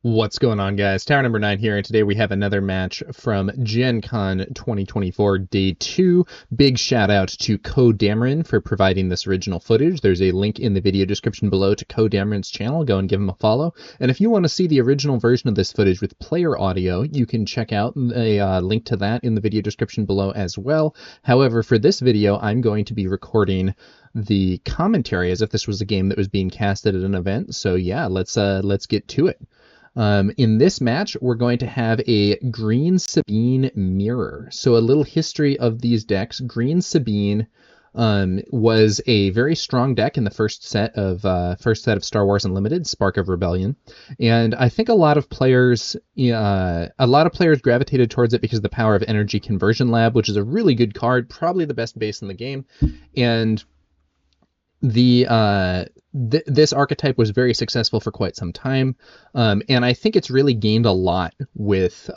What's going on, guys? Tower number 9 here, and today we have another match from GenCon 2024 Day 2. Big shout out to Dameron for providing this original footage. There's a link in the video description below to Dameron's channel. Go and give him a follow. And if you want to see the original version of this footage with player audio, you can check out a link to that in the video description below as well. However, for this video, I'm going to be recording the commentary as if this was a game that was being casted at an event. So yeah, let's get to it. In this match, we're going to have a Green Sabine mirror. So a little history of these decks. Green Sabine was a very strong deck in the first set of Star Wars Unlimited, Spark of Rebellion, and I think a lot of players gravitated towards it because of the power of Energy Conversion Lab, which is a really good card, probably the best base in the game, and this archetype was very successful for quite some time, and I think it's really gained a lot with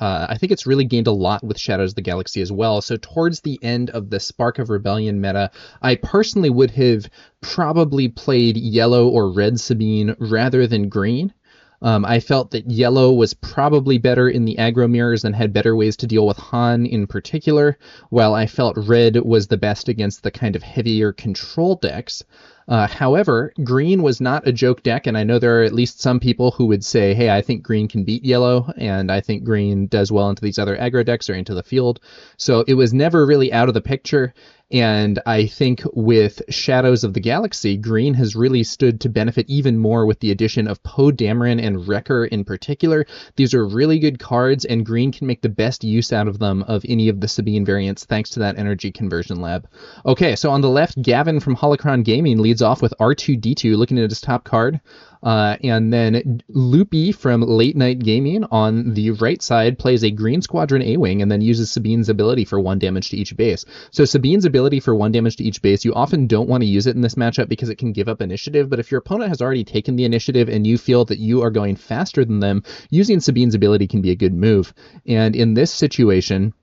Shadows of the Galaxy as well. So towards the end of the Spark of Rebellion meta, I personally would have probably played yellow or red Sabine rather than green. I felt that yellow was probably better in the aggro mirrors and had better ways to deal with Han in particular, while I felt red was the best against the kind of heavier control decks. However, green was not a joke deck, and I know there are at least some people who would say, hey, I think green can beat yellow, and I think green does well into these other aggro decks or into the field. So it was never really out of the picture. And I think with Shadows of the Galaxy, green has really stood to benefit even more with the addition of Dameron and Wrecker in particular. These are really good cards, and green can make the best use out of them of any of the Sabine variants thanks to that Energy Conversion Lab. Okay, so on the left, Gavin from Holocron Gaming leads off with R2-D2, looking at his top card. And then Loopee from Late Night Gaming on the right side plays a Green Squadron A-Wing and then uses Sabine's ability for 1 damage to each base. So Sabine's ability for 1 damage to each base, you often don't want to use it in this matchup because it can give up initiative, but if your opponent has already taken the initiative and you feel that you are going faster than them, using Sabine's ability can be a good move. And in this situation,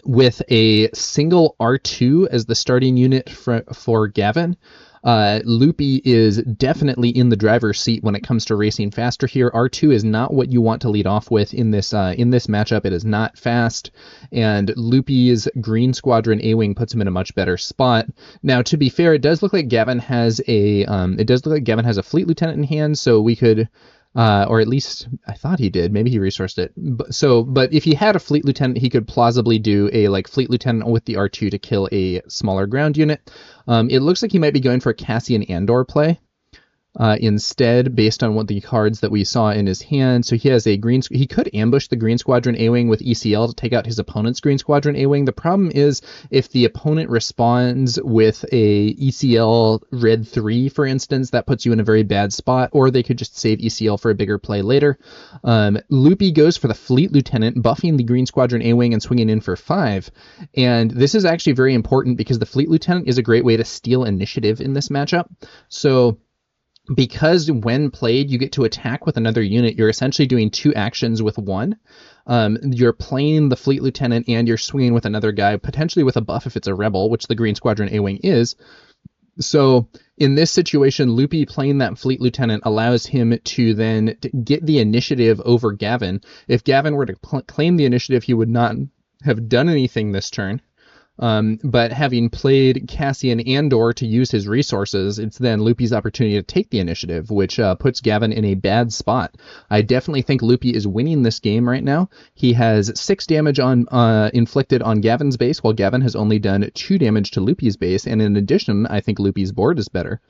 with a single R2 as the starting unit for Gavin, Loopee is definitely in the driver's seat when it comes to racing faster here. R2 is not what you want to lead off with in this matchup. It is not fast, and Loopee's Green Squadron A-Wing puts him in a much better spot. Now, to be fair, it does look like Gavin has a Fleet Lieutenant in hand, so we could. Or at least I thought he did. Maybe he resourced it. But if he had a Fleet Lieutenant, he could plausibly do a Fleet Lieutenant with the R2 to kill a smaller ground unit. It looks like he might be going for a Cassian Andor play instead, based on what the cards that we saw in his hand. So he has a he could ambush the Green Squadron A-Wing with ECL to take out his opponent's Green Squadron A-Wing. The problem is if the opponent responds with a ECL Red 3, for instance, that puts you in a very bad spot, or they could just save ECL for a bigger play later. Loopee goes for the Fleet Lieutenant, buffing the Green Squadron A-Wing and swinging in for 5. And this is actually very important because the Fleet Lieutenant is a great way to steal initiative in this matchup. So because when played, you get to attack with another unit, you're essentially doing 2 actions with 1. You're playing the Fleet Lieutenant and you're swinging with another guy, potentially with a buff if it's a Rebel, which the Green Squadron A-Wing is. So in this situation, Loopee playing that Fleet Lieutenant allows him to then get the initiative over Gavin. If Gavin were to claim the initiative, he would not have done anything this turn. But having played Cassian Andor to use his resources, it's then Loopee's opportunity to take the initiative, which puts Gavin in a bad spot. I definitely think Loopee is winning this game right now. He has 6 damage inflicted on Gavin's base, while Gavin has only done 2 damage to Loopee's base, and in addition, I think Loopee's board is better.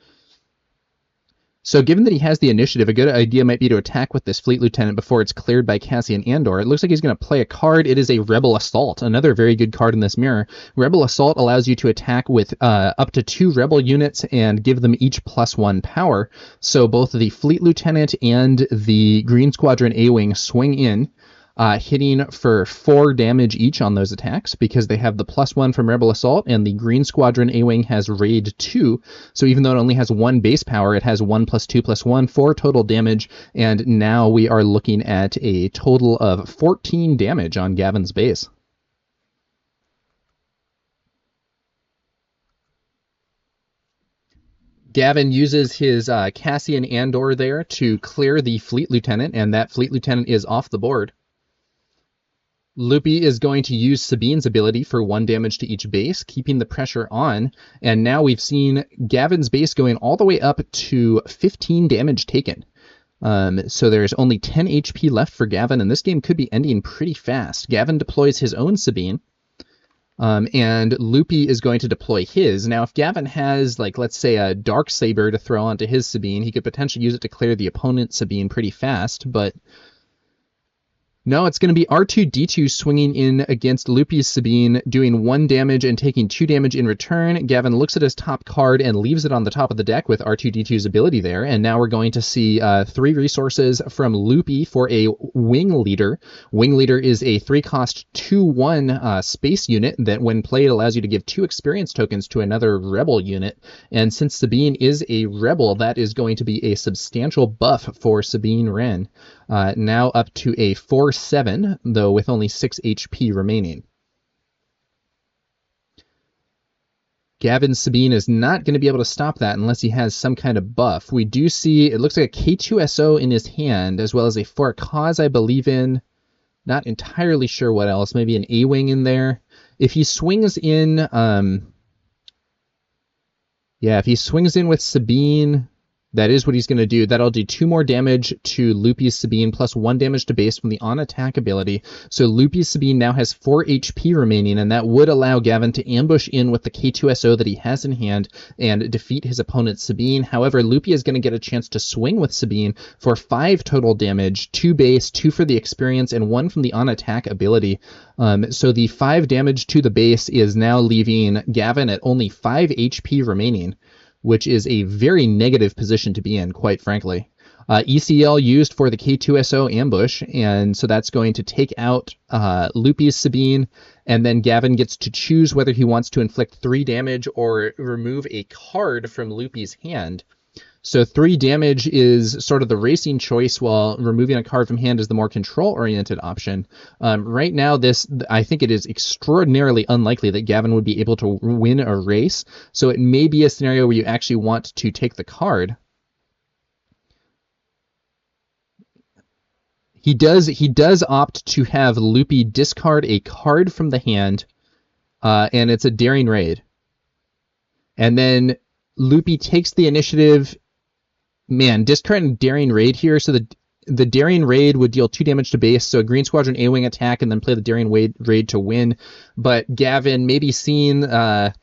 So given that he has the initiative, a good idea might be to attack with this Fleet Lieutenant before it's cleared by Cassian Andor. It looks like he's going to play a card. It is a Rebel Assault, another very good card in this mirror. Rebel Assault allows you to attack with up to 2 Rebel units and give them each +1 power. So both the Fleet Lieutenant and the Green Squadron A-Wing swing in, hitting for 4 damage each on those attacks because they have the +1 from Rebel Assault, and the Green Squadron A-Wing has Raid 2. So even though it only has 1 base power, it has 1 + 2 + 1, 4 total damage, and now we are looking at a total of 14 damage on Gavin's base. Gavin uses his Cassian Andor there to clear the Fleet Lieutenant, and that Fleet Lieutenant is off the board. Loopee is going to use Sabine's ability for 1 damage to each base, keeping the pressure on, and now we've seen Gavin's base going all the way up to 15 damage taken. So there's only 10 HP left for Gavin, and this game could be ending pretty fast. Gavin deploys his own Sabine, and Loopee is going to deploy his. Now, if Gavin has, like, let's say a Dark Saber to throw onto his Sabine, he could potentially use it to clear the opponent's Sabine pretty fast, but no, it's going to be R2-D2 swinging in against Loopee's Sabine, doing 1 damage and taking 2 damage in return. Gavin looks at his top card and leaves it on the top of the deck with R2-D2's ability there, and now we're going to see 3 resources from Loopee for a Wing Leader. Wing Leader is a 3-cost 2/1 space unit that, when played, allows you to give 2 experience tokens to another Rebel unit, and since Sabine is a Rebel, that is going to be a substantial buff for Sabine Wren. Now up to a 4/7, though with only 6 HP remaining. Gavin's Sabine is not going to be able to stop that unless he has some kind of buff. We do see, it looks like a K2SO in his hand, as well as a For a Cause I believe in. Not entirely sure what else. Maybe an A-Wing in there. If he swings in, if he swings in with Sabine, that is what he's going to do. That'll do 2 more damage to Loopee's Sabine, plus 1 damage to base from the on-attack ability. So Loopee's Sabine now has 4 HP remaining, and that would allow Gavin to ambush in with the K2SO that he has in hand and defeat his opponent's Sabine. However, Loopee is going to get a chance to swing with Sabine for 5 total damage, 2 base, 2 for the experience, and 1 from the on-attack ability. So the 5 damage to the base is now leaving Gavin at only 5 HP remaining, which is a very negative position to be in, quite frankly. ECL used for the K2SO ambush, and so that's going to take out Loopee's Sabine, and then Gavin gets to choose whether he wants to inflict 3 damage or remove a card from Loopee's hand. So 3 damage is sort of the racing choice, while removing a card from hand is the more control-oriented option. Right now, I think it is extraordinarily unlikely that Gavin would be able to win a race, so it may be a scenario where you actually want to take the card. He does opt to have Loopee discard a card from the hand, and it's a Daring Raid. And then Loopee takes the initiative. Man, discarding Daring Raid here, so the Daring Raid would deal 2 damage to base, so a Green Squadron A-Wing attack and then play the Daring Raid to win. But Gavin, maybe seeing that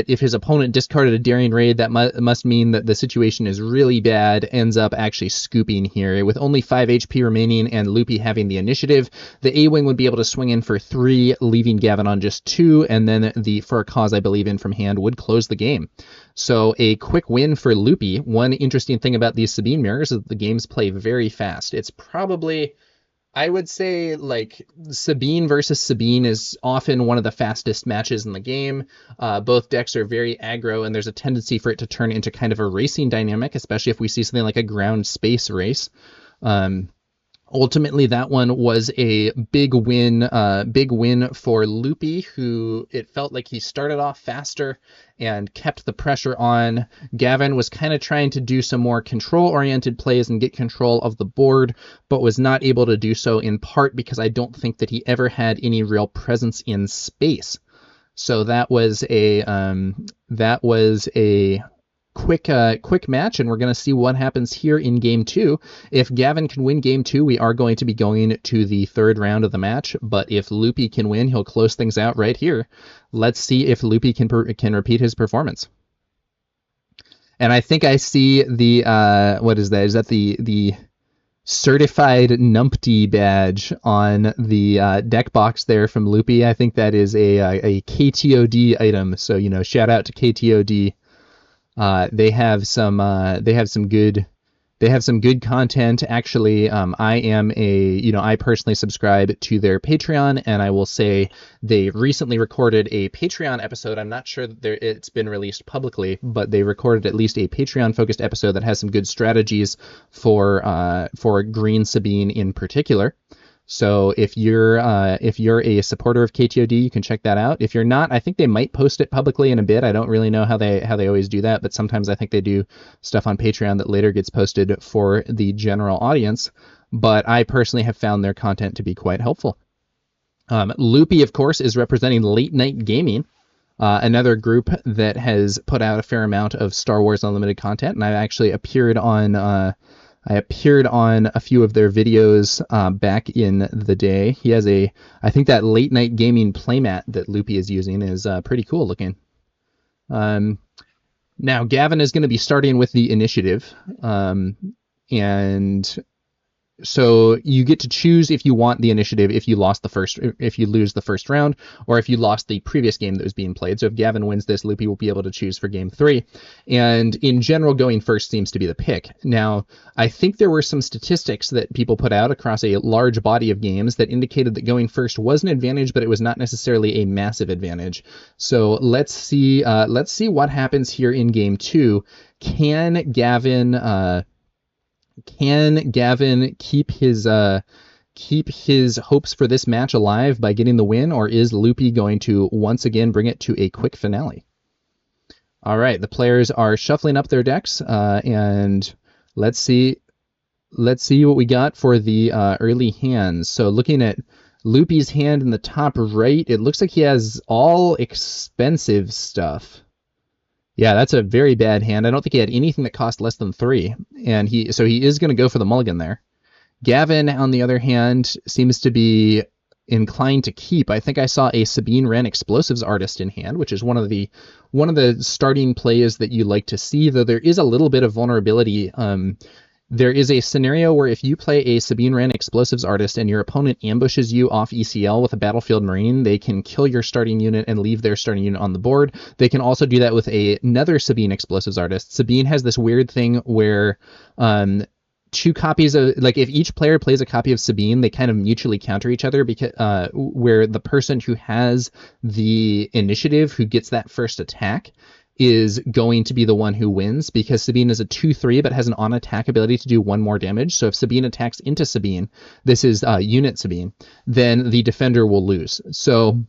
if his opponent discarded a Daring Raid, that must mean that the situation is really bad, ends up actually scooping here. With only 5 HP remaining and Loopee having the initiative, the A-Wing would be able to swing in for 3, leaving Gavin on just 2, and then the For a Cause I believe in from hand would close the game. So a quick win for Loopee. One interesting thing about these Sabine mirrors is that the games play very fast. It's probably, I would say, like, Sabine versus Sabine is often one of the fastest matches in the game. Both decks are very aggro, and there's a tendency for it to turn into kind of a racing dynamic, especially if we see something like a ground space race. Ultimately, that one was a big win for Loopee, who it felt like he started off faster and kept the pressure on. Gavin was kind of trying to do some more control-oriented plays and get control of the board, but was not able to do so, in part because I don't think that he ever had any real presence in space. So that was a quick match, and we're going to see what happens here in Game 2. If Gavin can win Game 2, we are going to be going to the 3rd round of the match, but if Loopee can win, he'll close things out right here. Let's see if Loopee can repeat his performance. And I think I see the, what is that? Is that the certified numpty badge on the deck box there from Loopee? I think that is a KTOD item, so, shout out to KTOD. They have some good content. Actually, I personally subscribe to their Patreon, and I will say they recently recorded a Patreon episode. I'm not sure that it's been released publicly, but they recorded at least a Patreon-focused episode that has some good strategies for Green Sabine in particular. So if you're a supporter of KTOD, you can check that out. If you're not, I think they might post it publicly in a bit. I don't really know how they always do that, but sometimes I think they do stuff on Patreon that later gets posted for the general audience. But I personally have found their content to be quite helpful. Loopee, of course, is representing Late Night Gaming, another group that has put out a fair amount of Star Wars Unlimited content, and I actually appeared on a few of their videos back in the day. He has I think that Late Night Gaming playmat that Loopee is using is pretty cool looking. Now Gavin is going to be starting with the initiative, and so you get to choose if you want the initiative if you lose the first round, or if you lost the previous game that was being played. So if Gavin wins this, Loopee will be able to choose for game 3. And in general, going first seems to be the pick. Now, I think there were some statistics that people put out across a large body of games that indicated that going first was an advantage, but it was not necessarily a massive advantage. So let's see what happens here in game 2. Can Gavin keep his hopes for this match alive by getting the win, or is Loopee going to once again bring it to a quick finale? All right, the players are shuffling up their decks, and let's see what we got for the early hands. So looking at Loopee's hand in the top right, it looks like he has all expensive stuff. Yeah, that's a very bad hand. I don't think he had anything that cost less than 3, and he is going to go for the mulligan there. Gavin, on the other hand, seems to be inclined to keep. I think I saw a Sabine Wren Explosives Artist in hand, which is one of the starting plays that you like to see, though there is a little bit of vulnerability. There is a scenario where if you play a Sabine Wren Explosives Artist and your opponent ambushes you off ECL with a Battlefield Marine, they can kill your starting unit and leave their starting unit on the board. They can also do that with another Sabine Explosives Artist. Sabine has this weird thing where 2 copies of, like, if each player plays a copy of Sabine, they kind of mutually counter each other, because where the person who has the initiative, who gets that first attack, is going to be the one who wins, because Sabine is a 2/3 but has an on-attack ability to do 1 more damage. So if Sabine attacks into Sabine, this is unit Sabine, then the defender will lose. So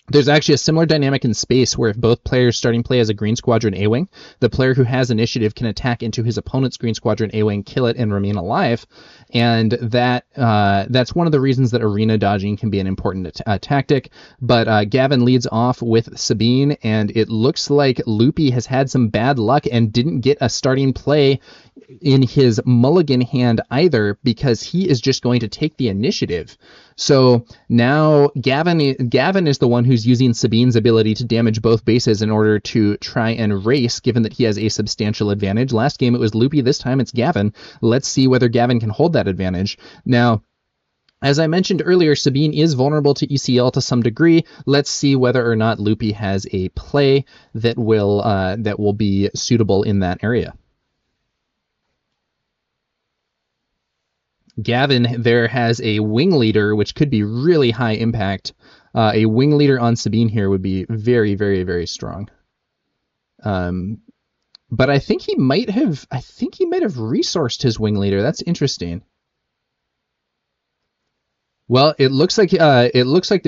there's actually a similar dynamic in space where if both players starting play as a Green Squadron A-Wing, the player who has initiative can attack into his opponent's Green Squadron A-Wing, kill it, and remain alive. And that's one of the reasons that arena dodging can be an important tactic. But Gavin leads off with Sabine, and it looks like Loopee has had some bad luck and didn't get a starting play in his mulligan hand either, because he is just going to take the initiative. So now Gavin is the one who's using Sabine's ability to damage both bases in order to try and race, given that he has a substantial advantage. Last game it was Loopee, this time it's Gavin. Let's see whether Gavin can hold that advantage. Now, as I mentioned earlier, Sabine is vulnerable to ECL to some degree. Let's see whether or not Loopee has a play that will be suitable in that area. Gavin there has a wing leader, which could be really high impact. A wing leader on Sabine here would be very, very, very strong. But I think he might have resourced his wing leader. That's interesting. Well, it looks like the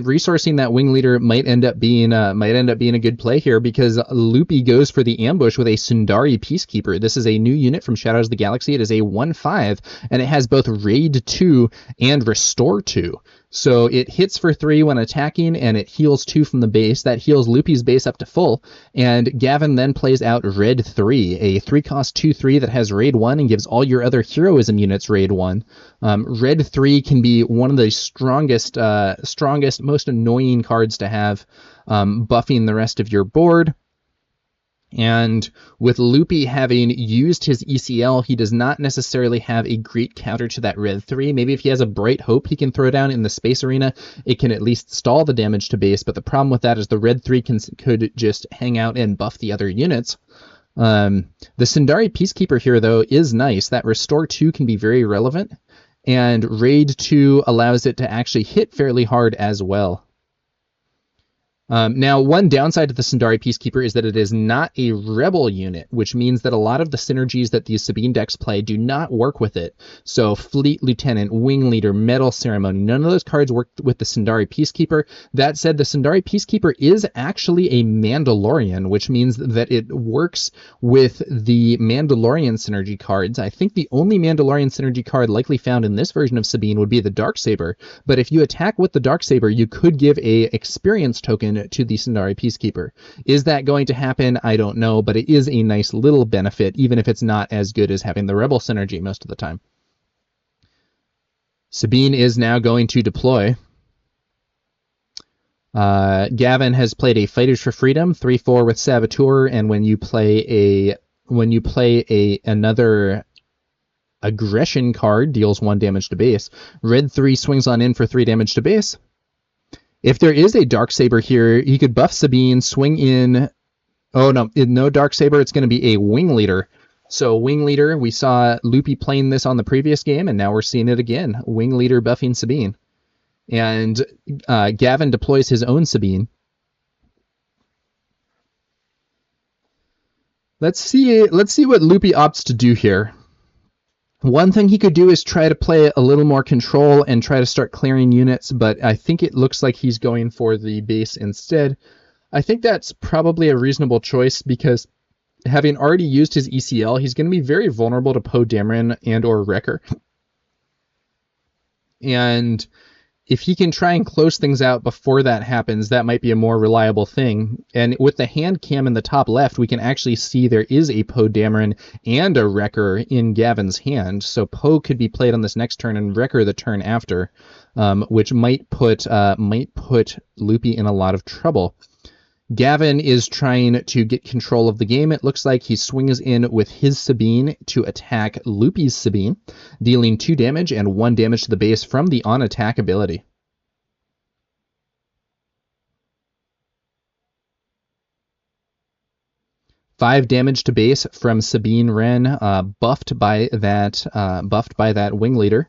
resourcing that wing leader might end up being a good play here, because Loopee goes for the ambush with a Sundari Peacekeeper. This is a new unit from Shadows of the Galaxy. It is a 1/5, and it has both Raid 2 and Restore 2. So it hits for 3 when attacking, and it heals 2 from the base. That heals Loopee's base up to full, and Gavin then plays out Red 3, a 3-cost 2/3 that has Raid 1 and gives all your other heroism units Raid 1. Red 3 can be one of the strongest, most annoying cards to have, buffing the rest of your board. And with Loopee having used his ECL, he does not necessarily have a great counter to that Red 3. Maybe if he has a Bright Hope he can throw down in the space arena, it can at least stall the damage to base, but the problem with that is the Red 3 could just hang out and buff the other units. The Sundari Peacekeeper here, though, is nice. That Restore 2 can be very relevant, and Raid 2 allows it to actually hit fairly hard as well. Now, one downside to the Sundari Peacekeeper is that it is not a rebel unit, which means that a lot of the synergies that these Sabine decks play do not work with it. So Fleet Lieutenant, Wing Leader, Medal Ceremony, none of those cards work with the Sundari Peacekeeper. That said, the Sundari Peacekeeper is actually a Mandalorian, which means that it works with the Mandalorian synergy cards. I think the only Mandalorian synergy card likely found in this version of Sabine would be the Darksaber, but if you attack with the Darksaber, you could give a experience token to the Sundari Peacekeeper. Is that going to happen? I don't know, but it is a nice little benefit, even if it's not as good as having the Rebel synergy most of the time. Sabine is now going to deploy. Gavin has played a Fighters for Freedom 3/4 with Saboteur, and when you play another aggression card, deals 1 damage to base. Red 3 swings on in for 3 damage to base. If there is a Darksaber here, he could buff Sabine, swing in. Oh no, no Darksaber, it's going to be a Wing Leader. So Wing Leader, we saw Loopee playing this on the previous game, and now we're seeing it again. Wing Leader buffing Sabine. And Gavin deploys his own Sabine. Let's see what Loopee opts to do here. One thing he could do is try to play a little more control and try to start clearing units, but I think it looks like he's going for the base instead. I think that's probably a reasonable choice because having already used his ECL, he's going to be very vulnerable to Poe Dameron and or Wrecker. And if he can try and close things out before that happens, that might be a more reliable thing. And with the hand cam in the top left, we can actually see there is a Poe Dameron and a Wrecker in Gavin's hand. So Poe could be played on this next turn and Wrecker the turn after, which might put Loopee in a lot of trouble. Gavin is trying to get control of the game. It looks like he swings in with his Sabine to attack Loopee's Sabine, dealing 2 damage and 1 damage to the base from the on-attack ability. Five damage to base from Sabine Wren, buffed by that Wing Leader.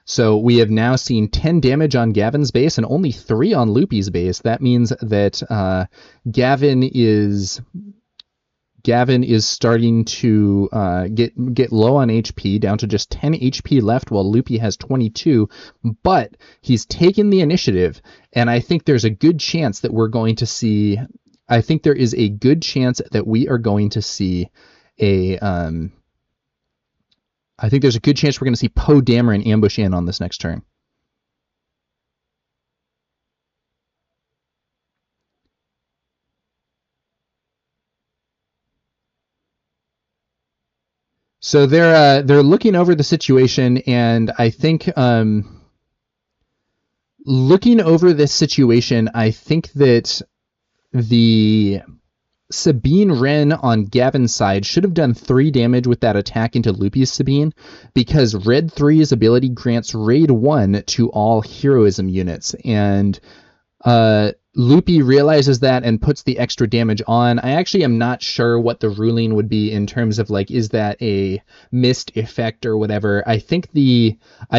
So we have now seen 10 damage on Gavin's base and only 3 on Loopee's base. That means that Gavin is starting to get low on HP, down to just 10 HP left, while Loopee has 22. But he's taken the initiative, and I think there's a good chance that we're going to see. I think there is a good chance that we are going to see a. I think there's a good chance we're going to see Poe Dameron ambush in on this next turn. So they're looking over the situation, and I think looking over this situation, I think that the Sabine Wren on Gavin's side should have done 3 damage with that attack into Loopee's Sabine, because Red 3's ability grants Raid 1 to all heroism units, and Loopee realizes that and puts the extra damage on. I actually am not sure what the ruling would be in terms of, like, is that a missed effect or whatever. I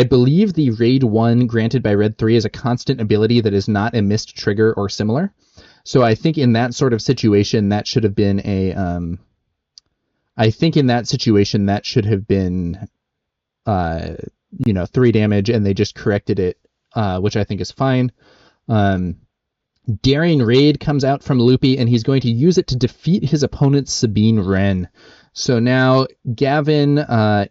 believe the Raid 1 granted by Red 3 is a constant ability that is not a missed trigger or similar. So I think in that sort of situation, that should have been a. I think in that situation that should have been, 3 damage, and they just corrected it, which I think is fine. Daring Raid comes out from Loopee, and he's going to use it to defeat his opponent's Sabine Wren. So now Gavin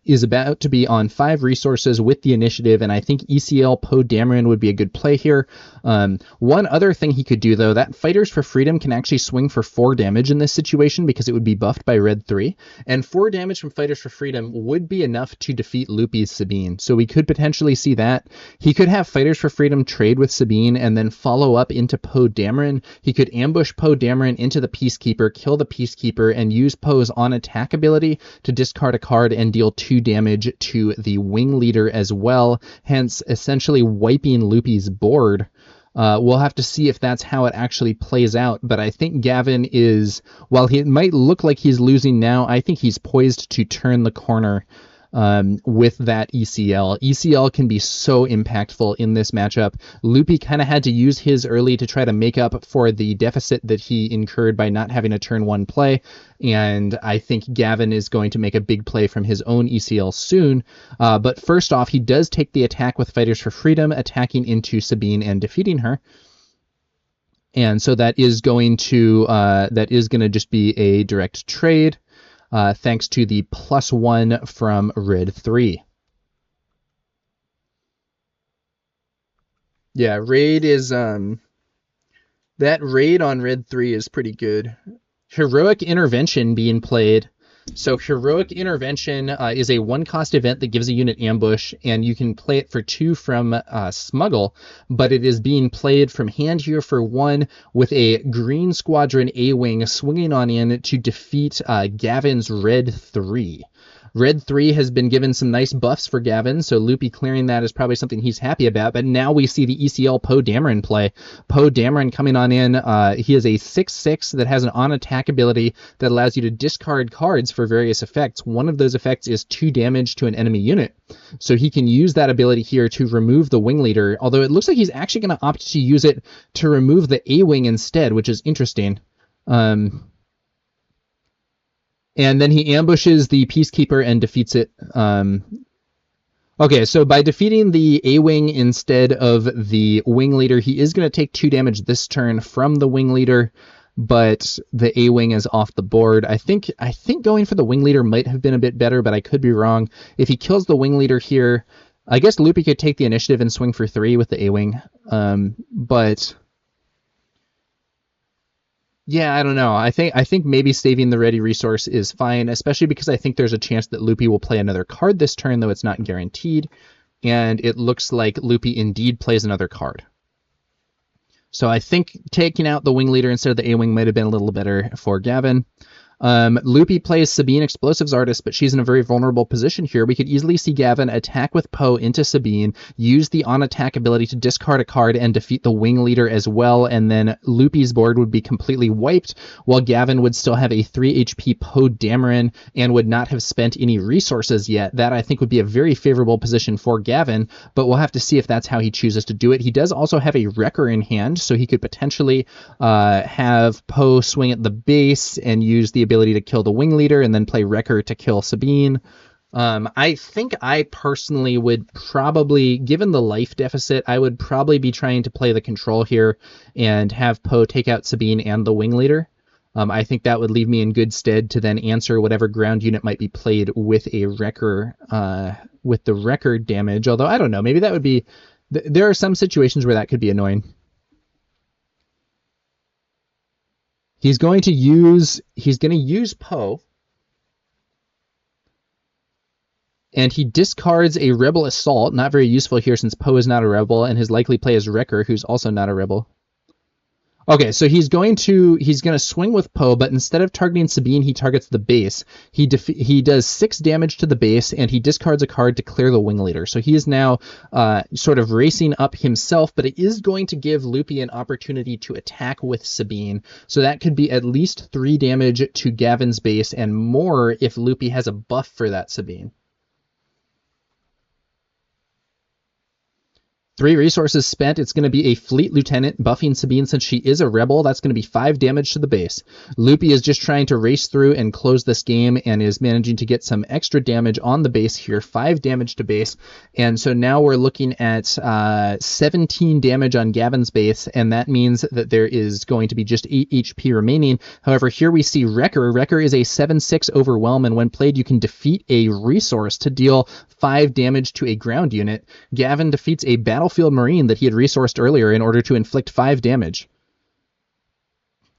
is about to be on 5 resources with the initiative, and I think ECL Poe Dameron would be a good play here. One other thing he could do, though, that Fighters for Freedom can actually swing for 4 damage in this situation because it would be buffed by Red 3, and 4 damage from Fighters for Freedom would be enough to defeat Loopee's Sabine. So we could potentially see that. He could have Fighters for Freedom trade with Sabine and then follow up into Poe Dameron. He could ambush Poe Dameron into the Peacekeeper, kill the Peacekeeper, and use Poe's on-attack ability to discard a card and deal 2 damage to the Wing Leader as well, hence essentially wiping Loopee's board. We'll have to see if that's how it actually plays out, but I think Gavin is, while it might look like he's losing now, I think he's poised to turn the corner. with that ECL. ECL can be so impactful in this matchup. Loopee kind of had to use his early to try to make up for the deficit that he incurred by not having a turn 1 play, and I think Gavin is going to make a big play from his own ECL soon. But first off, he does take the attack with Fighters for Freedom, attacking into Sabine and defeating her. And so that is going to just be a direct trade, thanks to the +1 from Red 3. Yeah, raid is that raid on Red 3 is pretty good. Heroic Intervention being played. So Heroic Intervention is a 1-cost event that gives a unit ambush, and you can play it for 2 from Smuggle, but it is being played from hand here for 1 with a Green Squadron A-Wing swinging on in to defeat Gavin's Red 3. Red 3 has been given some nice buffs for Gavin, so Loopee clearing that is probably something he's happy about, but now we see the ECL Poe Dameron play. Poe Dameron coming on in, he is a 6/6 that has an on-attack ability that allows you to discard cards for various effects. One of those effects is 2 damage to an enemy unit, so he can use that ability here to remove the Wing Leader, although it looks like he's actually going to opt to use it to remove the A-Wing instead, which is interesting. And then he ambushes the Peacekeeper and defeats it. Okay, so by defeating the A-Wing instead of the Wing Leader, he is going to take 2 damage this turn from the Wing Leader, but the A-Wing is off the board. I think going for the Wing Leader might have been a bit better, but I could be wrong. If he kills the Wing Leader here, I guess Loopee could take the initiative and swing for 3 with the A-Wing, but... yeah, I don't know. I think maybe saving the ready resource is fine, especially because I think there's a chance that Loopee will play another card this turn, though it's not guaranteed. And it looks like Loopee indeed plays another card. So I think taking out the Wing Leader instead of the A-Wing might have been a little better for Gavin. Loopee plays Sabine Explosives Artist, but she's in a very vulnerable position here. We could easily see Gavin attack with Poe into Sabine, use the on-attack ability to discard a card and defeat the Wing Leader as well, and then Loopee's board would be completely wiped, while Gavin would still have a 3 HP Poe Dameron and would not have spent any resources yet. That, I think, would be a very favorable position for Gavin, but we'll have to see if that's how he chooses to do it. He does also have a Wrecker in hand, so he could potentially have Poe swing at the base and use the ability to kill the Wing Leader and then play Wrecker to kill Sabine. I think I personally would probably, given the life deficit, I would probably be trying to play the control here and have Poe take out Sabine and the Wing Leader. I think that would leave me in good stead to then answer whatever ground unit might be played with a Wrecker, with the Wrecker damage, although I don't know, maybe that would be... there are some situations where that could be annoying. He's going to use Poe, and he discards a Rebel Assault, not very useful here since Poe is not a Rebel, and his likely play is Wrecker, who's also not a Rebel. Okay, so he's going to swing with Poe, but instead of targeting Sabine, he targets the base. He does 6 damage to the base, and he discards a card to clear the Wing Leader. So he is now sort of racing up himself, but it is going to give Loopee an opportunity to attack with Sabine. So that could be at least 3 damage to Gavin's base, and more if Loopee has a buff for that Sabine. 3 resources spent. It's going to be a Fleet Lieutenant buffing Sabine since she is a Rebel. That's going to be 5 damage to the base. Loopee is just trying to race through and close this game and is managing to get some extra damage on the base here. 5 damage to base. And so now we're looking at 17 damage on Gavin's base, and that means that there is going to be just 8 HP remaining. However, here we see Wrecker. Wrecker is a 7/6 Overwhelm, and when played, you can defeat a resource to deal 5 damage to a ground unit. Gavin defeats a Battlefield Marine that he had resourced earlier in order to inflict 5 damage.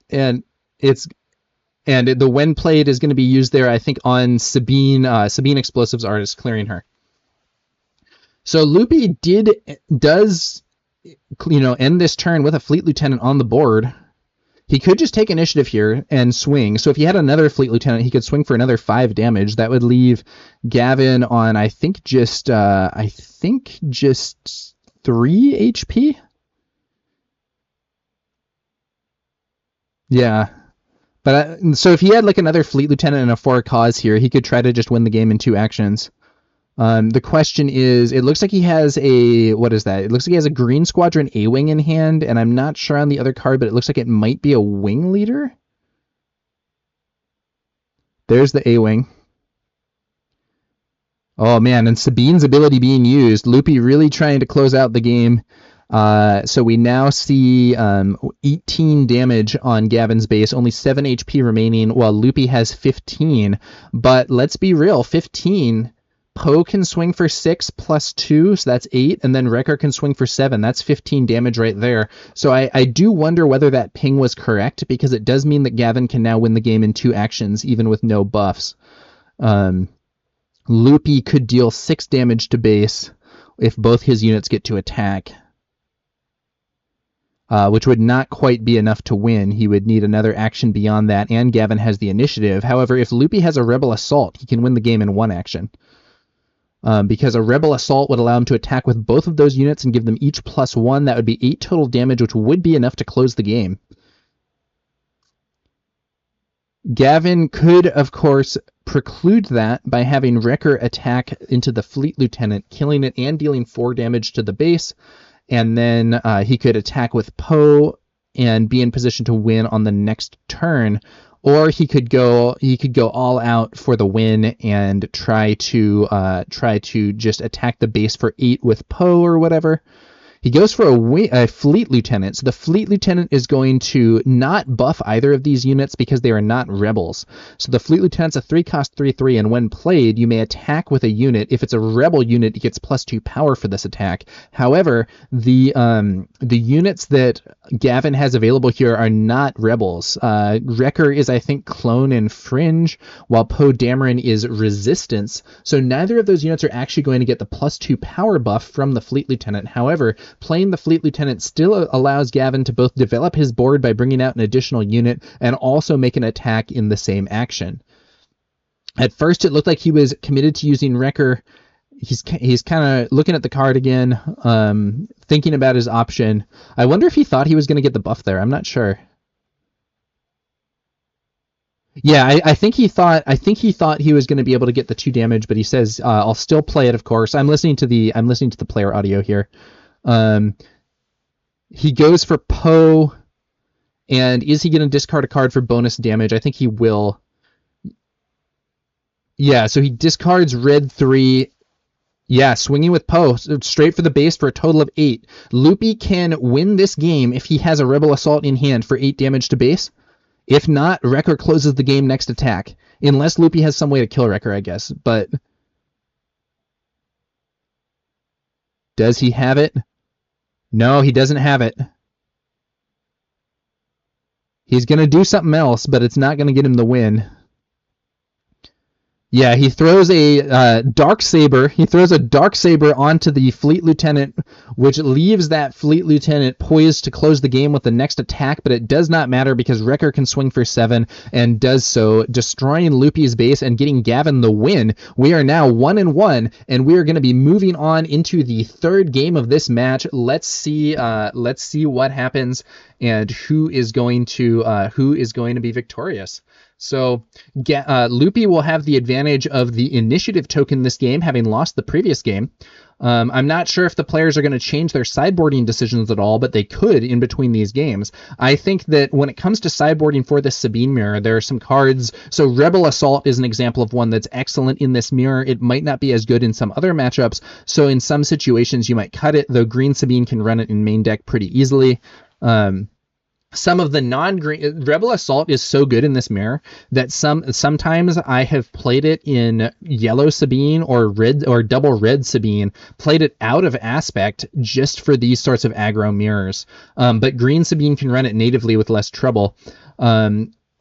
And the when played is going to be used there, I think, on Sabine Explosives Artist, clearing her. So Loopee does end this turn with a Fleet Lieutenant on the board. He could just take initiative here and swing. So if he had another Fleet Lieutenant, he could swing for another 5 damage. That would leave Gavin on, I think, just 3 HP. Yeah. But so if he had like another Fleet Lieutenant and a 4 cause here, he could try to just win the game in 2 actions. The question is, it looks like he has a, what is that? It looks like he has a Green Squadron A-Wing in hand, and I'm not sure on the other card, but it looks like it might be a Wing Leader. There's the A-Wing. Oh man, and Sabine's ability being used. Loopee really trying to close out the game. So we now see 18 damage on Gavin's base, only 7 HP remaining, while Loopee has 15. But let's be real, 15... Poe can swing for 6 plus 2, so that's 8, and then Wrecker can swing for 7. That's 15 damage right there. So I do wonder whether that ping was correct, because it does mean that Gavin can now win the game in 2 actions, even with no buffs. Loopee could deal 6 damage to base if both his units get to attack, which would not quite be enough to win. He would need another action beyond that, and Gavin has the initiative. However, if Loopee has a Rebel Assault, he can win the game in 1 action. Because a Rebel Assault would allow him to attack with both of those units and give them each +1. That would be 8 total damage, which would be enough to close the game. Gavin could, of course, preclude that by having Wrecker attack into the Fleet Lieutenant, killing it and dealing 4 damage to the base. And then he could attack with Poe and be in position to win on the next turn. Or he could go all out for the win and try to just attack the base for 8 with Poe or whatever. He goes for a Fleet Lieutenant. So the Fleet Lieutenant is going to not buff either of these units because they are not rebels. So the Fleet Lieutenant's a 3-cost 3/3, and when played, you may attack with a unit. If it's a rebel unit, it gets +2 power for this attack. However, the units that Gavin has available here are not rebels. Wrecker is, I think, Clone and Fringe, while Poe Dameron is Resistance. So neither of those units are actually going to get the +2 power buff from the Fleet Lieutenant. However, playing the Fleet Lieutenant still allows Gavin to both develop his board by bringing out an additional unit and also make an attack in the same action. At first, it looked like he was committed to using Wrecker. He's kind of looking at the card again, thinking about his option. I wonder if he thought he was going to get the buff there. I'm not sure. Yeah, I think he thought he was going to be able to get the 2 damage, but he says I'll still play it. Of course, I'm listening to the player audio here. He goes for Poe, and is he going to discard a card for bonus damage? I think he will. Yeah, so he discards red 3. Yeah, swinging with Poe, straight for the base for a total of 8. Loopee can win this game if he has a Rebel Assault in hand for 8 damage to base. If not, Wrecker closes the game next attack. Unless Loopee has some way to kill Wrecker, I guess. But does he have it? No, he doesn't have it. He's going to do something else, but it's not going to get him the win. Yeah, he throws a Dark Saber. He throws a Dark Saber onto the Fleet Lieutenant, which leaves that Fleet Lieutenant poised to close the game with the next attack, but it does not matter because Wrecker can swing for 7 and does so, destroying Loopee's base and getting Gavin the win. We are now 1-1, and we are going to be moving on into the 3rd game of this match. Let's see what happens and who is going to be victorious. So Loopee will have the advantage of the initiative token this game, having lost the previous game. I'm not sure if the players are going to change their sideboarding decisions at all, but they could in between these games. I think that when it comes to sideboarding for this Sabine mirror, there are some cards. So Rebel Assault is an example of one that's excellent in this mirror. It might not be as good in some other matchups. So in some situations, you might cut it, though Green Sabine can run it in main deck pretty easily. Some of the non-green Rebel Assault is so good in this mirror that sometimes I have played it in yellow Sabine or red or double red Sabine, played it out of aspect just for these sorts of aggro mirrors. But green Sabine can run it natively with less trouble.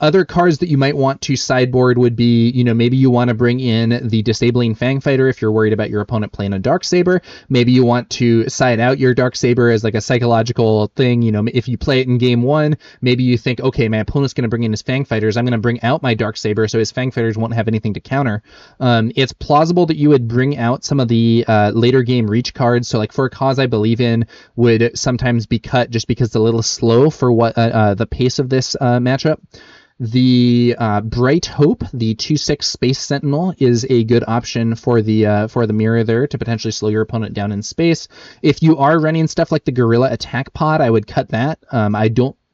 Other cards that you might want to sideboard would be, maybe you want to bring in the Disabling Fangfighter if you're worried about your opponent playing a Darksaber. Maybe you want to side out your Darksaber as like a psychological thing. If you play it in game 1, maybe you think, okay, my opponent's going to bring in his Fangfighters. I'm going to bring out my Darksaber so his Fangfighters won't have anything to counter. It's plausible that you would bring out some of the later game reach cards. So like For a Cause I Believe In would sometimes be cut just because it's a little slow for what the pace of this matchup. The Bright Hope, the 2/6 Space Sentinel, is a good option for the mirror there to potentially slow your opponent down in space. If you are running stuff like the Gorilla Attack Pod, I would cut that.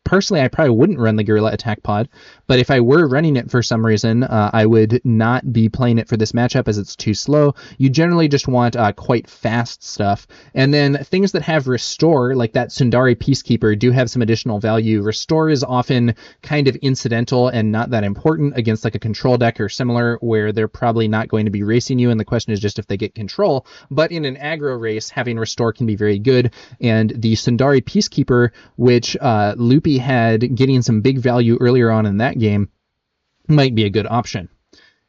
Personally, I probably wouldn't run the Gorilla Attack Pod, but if I were running it for some reason, I would not be playing it for this matchup as it's too slow. You generally just want quite fast stuff. And then things that have Restore, like that Sundari Peacekeeper, do have some additional value. Restore is often kind of incidental and not that important against like a control deck or similar, where they're probably not going to be racing you, and the question is just if they get control. But in an aggro race, having Restore can be very good. And the Sundari Peacekeeper, which Loopee had getting some big value earlier on in that game, might be a good option.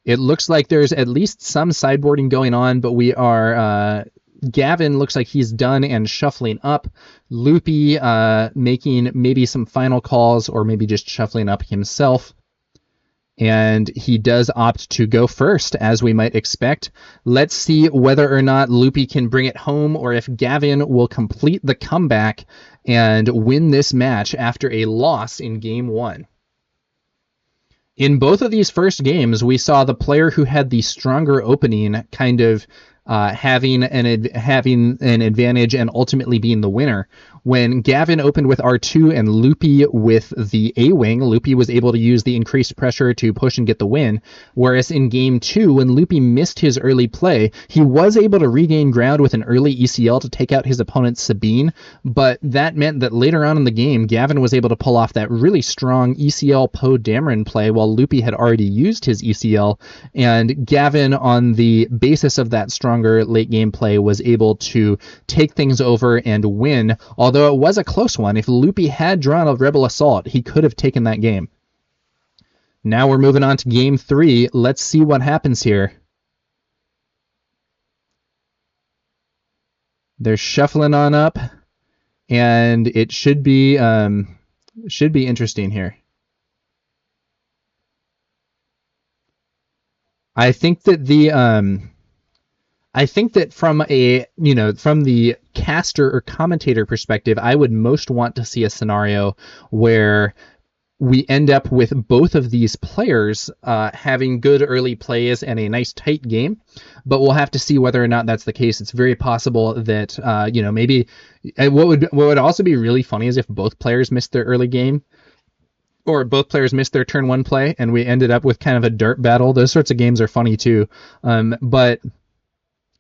It looks like there's at least some sideboarding going on, but we are Gavin looks like he's done and shuffling up. Loopee making maybe some final calls, or maybe just shuffling up himself. And he does opt to go first, as we might expect. Let's see whether or not Loopee can bring it home, or if Gavin will complete the comeback and win this match after a loss in Game 1. In both of these first games, we saw the player who had the stronger opening kind of having an advantage and ultimately being the winner. When Gavin opened with R2 and Loopee with the A-Wing, Loopee was able to use the increased pressure to push and get the win, whereas in Game 2, when Loopee missed his early play, he was able to regain ground with an early ECL to take out his opponent's Sabine, but that meant that later on in the game, Gavin was able to pull off that really strong ECL Poe Dameron play while Loopee had already used his ECL, and Gavin, on the basis of that stronger late game play, was able to take things over and win, although it was a close one. If Loopee had drawn a Rebel Assault, he could have taken that game. Now we're moving on to Game 3. Let's see what happens here. They're shuffling on up, and it should be interesting here. I think that from the caster or commentator perspective, I would most want to see a scenario where we end up with both of these players having good early plays and a nice tight game, but we'll have to see whether or not that's the case. It's very possible that maybe what would also be really funny is if both players missed their early game, or both players missed their turn one play, and we ended up with kind of a dirt battle. Those sorts of games are funny too, but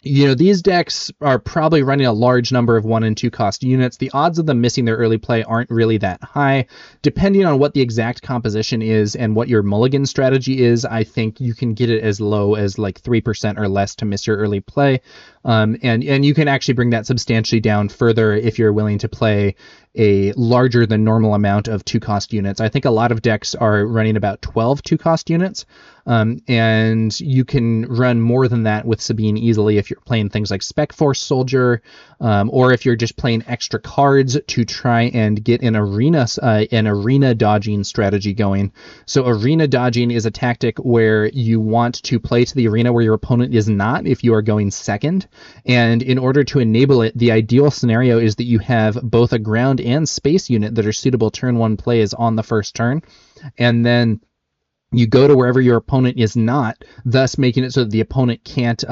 these decks are probably running a large number of 1 and 2 cost units. The odds of them missing their early play aren't really that high. Depending on what the exact composition is and what your mulligan strategy is, I think you can get it as low as like 3% or less to miss your early play. And you can actually bring that substantially down further if you're willing to play a larger than normal amount of 2-cost units. I think a lot of decks are running about 12 2-cost units, and you can run more than that with Sabine easily if you're playing things like Spec Force Soldier, or if you're just playing extra cards to try and get an arena dodging strategy going. So arena dodging is a tactic where you want to play to the arena where your opponent is not if you are going second, and in order to enable it, the ideal scenario is that you have both a ground and space unit that are suitable turn 1 plays on the first turn, and then you go to wherever your opponent is not, thus making it so that the opponent can't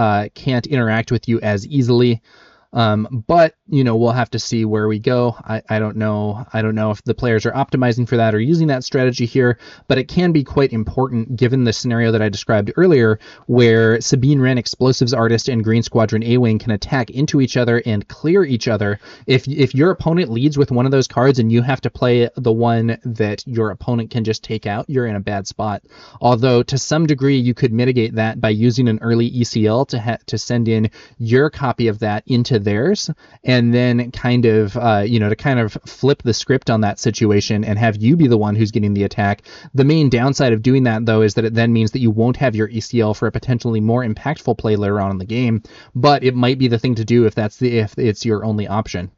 interact with you as easily. But we'll have to see where we go. I don't know if the players are optimizing for that or using that strategy here, but it can be quite important given the scenario that I described earlier, where Sabine Wren, Explosives Artist, and Green Squadron A-Wing can attack into each other and clear each other. If your opponent leads with one of those cards and you have to play the one that your opponent can just take out, you're in a bad spot. Although to some degree you could mitigate that by using an early ECL to send in your copy of that into theirs, and then kind of flip the script on that situation and have you be the one who's getting the attack. The main downside of doing that, though, is that it then means that you won't have your ECL for a potentially more impactful play later on in the game, but it might be the thing to do if it's your only option.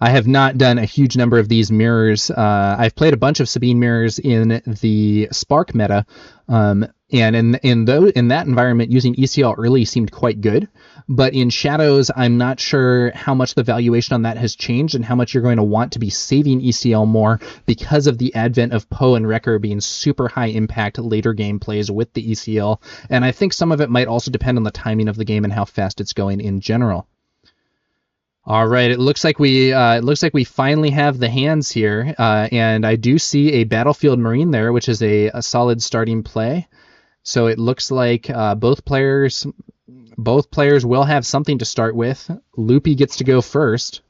I have not done a huge number of these mirrors. I've played a bunch of Sabine mirrors in the Spark meta, And in that environment, using ECL early seemed quite good. But in Shadows, I'm not sure how much the valuation on that has changed and how much you're going to want to be saving ECL more because of the advent of Poe and Wrecker being super high impact later game plays with the ECL. And I think some of it might also depend on the timing of the game and how fast it's going in general. All right, it looks like we finally have the hands here, and I do see a Battlefield Marine there, which is a solid starting play. So it looks like both players will have something to start with. Loopee gets to go first.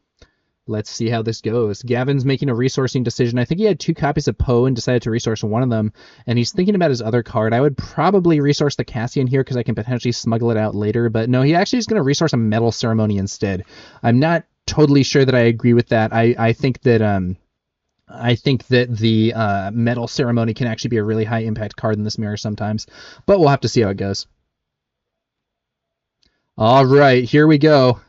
Let's see how this goes. Gavin's making a resourcing decision. I think he had 2 copies of Poe and decided to resource one of them, and he's thinking about his other card. I would probably resource the Cassian here because I can potentially smuggle it out later, but no, he actually is going to resource a Metal Ceremony instead. I'm not totally sure that I agree with that. I think that the Metal Ceremony can actually be a really high impact card in this mirror sometimes, but we'll have to see how it goes. All right, here we go.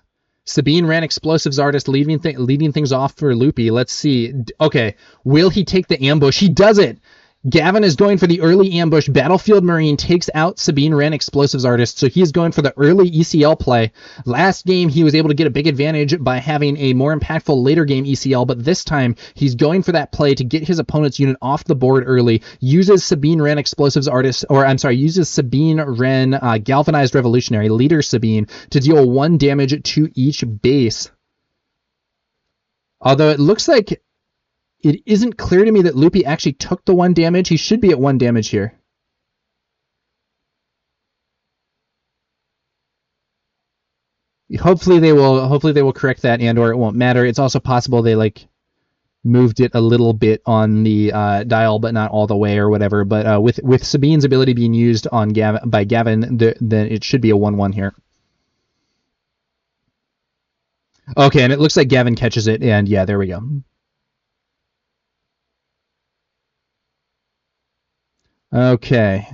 Sabine ran Explosives Artist, leading things off for Loopee. Let's see. Okay, will he take the ambush? He does it! Gavin is going for the early ambush. Battlefield Marine takes out Sabine Wren Explosives Artist, so he is going for the early ECL play. Last game, he was able to get a big advantage by having a more impactful later game ECL, but this time, he's going for that play to get his opponent's unit off the board early, uses Sabine Wren Explosives Artist, uses Sabine Wren Galvanized Revolutionary, Leader Sabine, to deal 1 damage to each base. Although it looks like it isn't clear to me that Loopee actually took the 1 damage. He should be at 1 damage here. Hopefully they will correct that, and or it won't matter. It's also possible they moved it a little bit on the dial, but not all the way or whatever. But with Sabine's ability being used on by Gavin, then it should be a 1-1 here. Okay, and it looks like Gavin catches it, and yeah, there we go. Okay.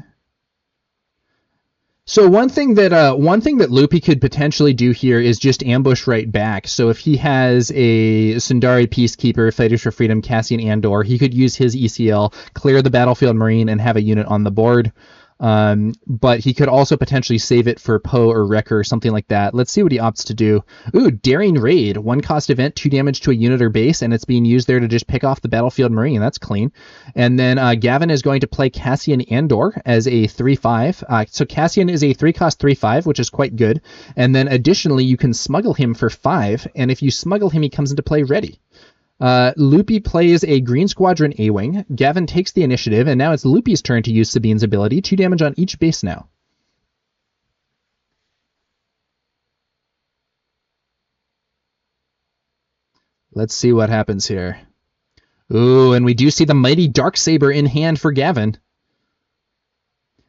So one thing that Loopee could potentially do here is just ambush right back. So if he has a Sundari Peacekeeper, Fighters for Freedom, Cassian Andor, he could use his ECL, clear the Battlefield Marine, and have a unit on the board. But he could also potentially save it for Poe or Wrecker or something like that. Let's see what he opts to do. Ooh, Daring Raid. 1 cost event, 2 damage to a unit or base, and it's being used there to just pick off the Battlefield Marine. That's clean. And then Gavin is going to play Cassian Andor as a 3/5. So Cassian is a 3-cost 3/5, which is quite good. And then additionally, you can smuggle him for 5, and if you smuggle him, he comes into play ready. Loopee plays a Green Squadron A-Wing. Gavin takes the initiative, and now it's Loopee's turn to use Sabine's ability. 2 damage on each base now. Let's see what happens here. Ooh, and we do see the mighty Darksaber in hand for Gavin.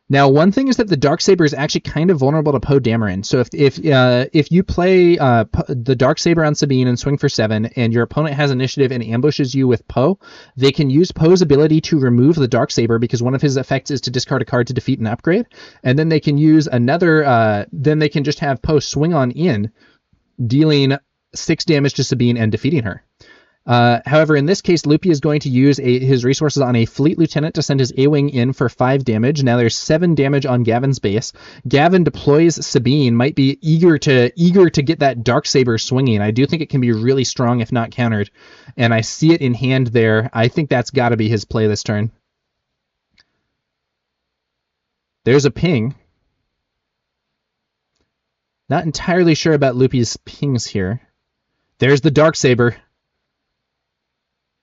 Now, one thing is that the Darksaber is actually kind of vulnerable to Poe Dameron. So if you play the Darksaber on Sabine and swing for 7, and your opponent has initiative and ambushes you with Poe, they can use Poe's ability to remove the Darksaber because one of his effects is to discard a card to defeat an upgrade, and then they can use another. Then they can just have Poe swing on in, dealing 6 damage to Sabine and defeating her. However, in this case, Loopee is going to use his resources on a Fleet Lieutenant to send his A-Wing in for 5 damage. Now there's 7 damage on Gavin's base. Gavin deploys Sabine, might be eager to get that Darksaber swinging. I do think it can be really strong if not countered, and I see it in hand there. I think that's got to be his play this turn. There's a ping. Not entirely sure about Loopee's pings here. There's the Darksaber.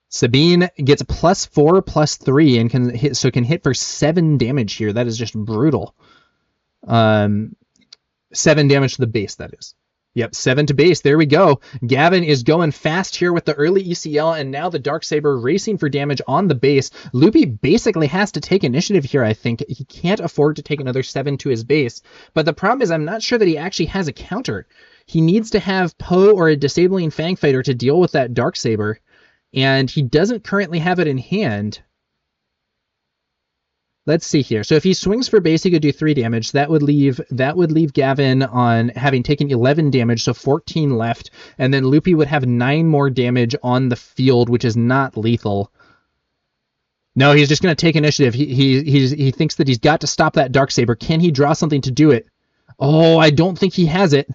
Sabine gets +4/+3 and can hit for 7 damage here. That is just brutal. 7 damage to the base, that is. Yep, 7 to base. There we go. Gavin is going fast here with the early ECL, and now the Darksaber racing for damage on the base. Loopee basically has to take initiative here, I think. He can't afford to take another 7 to his base. But the problem is I'm not sure that he actually has a counter. He needs to have Poe or a Disabling Fangfighter to deal with that Darksaber, and he doesn't currently have it in hand. Let's see here. So if he swings for base, he could do 3 damage. That would leave Gavin on having taken 11 damage, so 14 left. And then Loopee would have 9 more damage on the field, which is not lethal. No, he's just going to take initiative. He thinks that he's got to stop that Darksaber. Can he draw something to do it? Oh, I don't think he has it.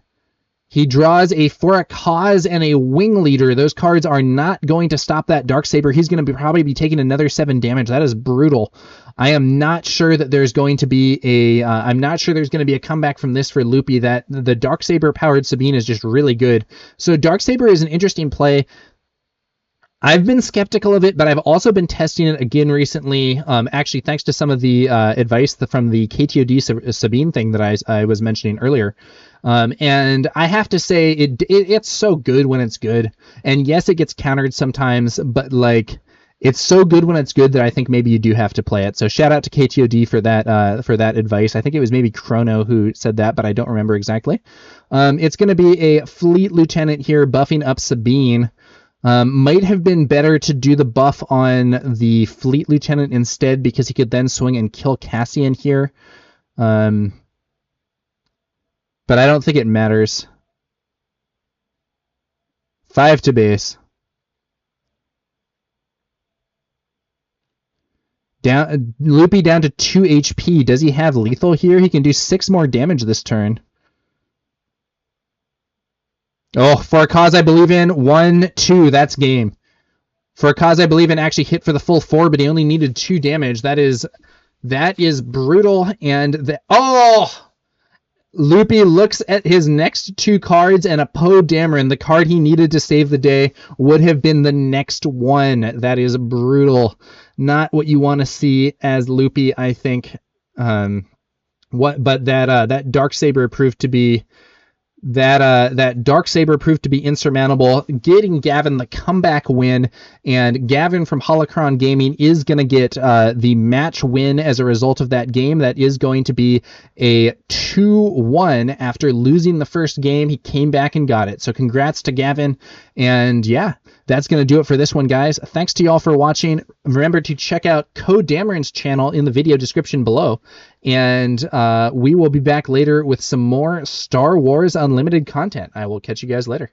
He draws a For a Cause and a Wing Leader. Those cards are not going to stop that Darksaber. He's going to probably be taking another 7 damage. That is brutal. I am not sure that there's going to be a comeback from this for Loopee. That the Darksaber powered Sabine is just really good. So Darksaber is an interesting play. I've been skeptical of it, but I've also been testing it again recently, actually thanks to some of the advice from the KTOD Sabine thing that I was mentioning earlier. And I have to say, it's so good when it's good. And yes, it gets countered sometimes, but like, it's so good when it's good that I think maybe you do have to play it. So shout out to KTOD for that advice. I think it was maybe Chrono who said that, but I don't remember exactly. It's going to be a Fleet Lieutenant here buffing up Sabine. Might have been better to do the buff on the Fleet Lieutenant instead, because he could then swing and kill Cassian here. But I don't think it matters. 5 to base. Loopee down to 2 HP. Does he have lethal here? He can do 6 more damage this turn. Oh, For a Cause I Believe In, 1, 2, that's game. For a Cause I Believe In actually hit for the full 4, but he only needed 2 damage. That is brutal. And Loopee looks at his next 2 cards, and a Poe Dameron, the card he needed to save the day, would have been the next one. That is brutal. Not what you want to see as Loopee, I think. But that Darksaber proved to be insurmountable, getting Gavin the comeback win, and Gavin from Holocron Gaming is going to get the match win as a result of that game. That is going to be a 2-1 after losing the first game. He came back and got it. So congrats to Gavin, and yeah, that's going to do it for this one, guys. Thanks to y'all for watching. Remember to check out Code Dameron's channel in the video description below. And we will be back later with some more Star Wars Unlimited content. I will catch you guys later.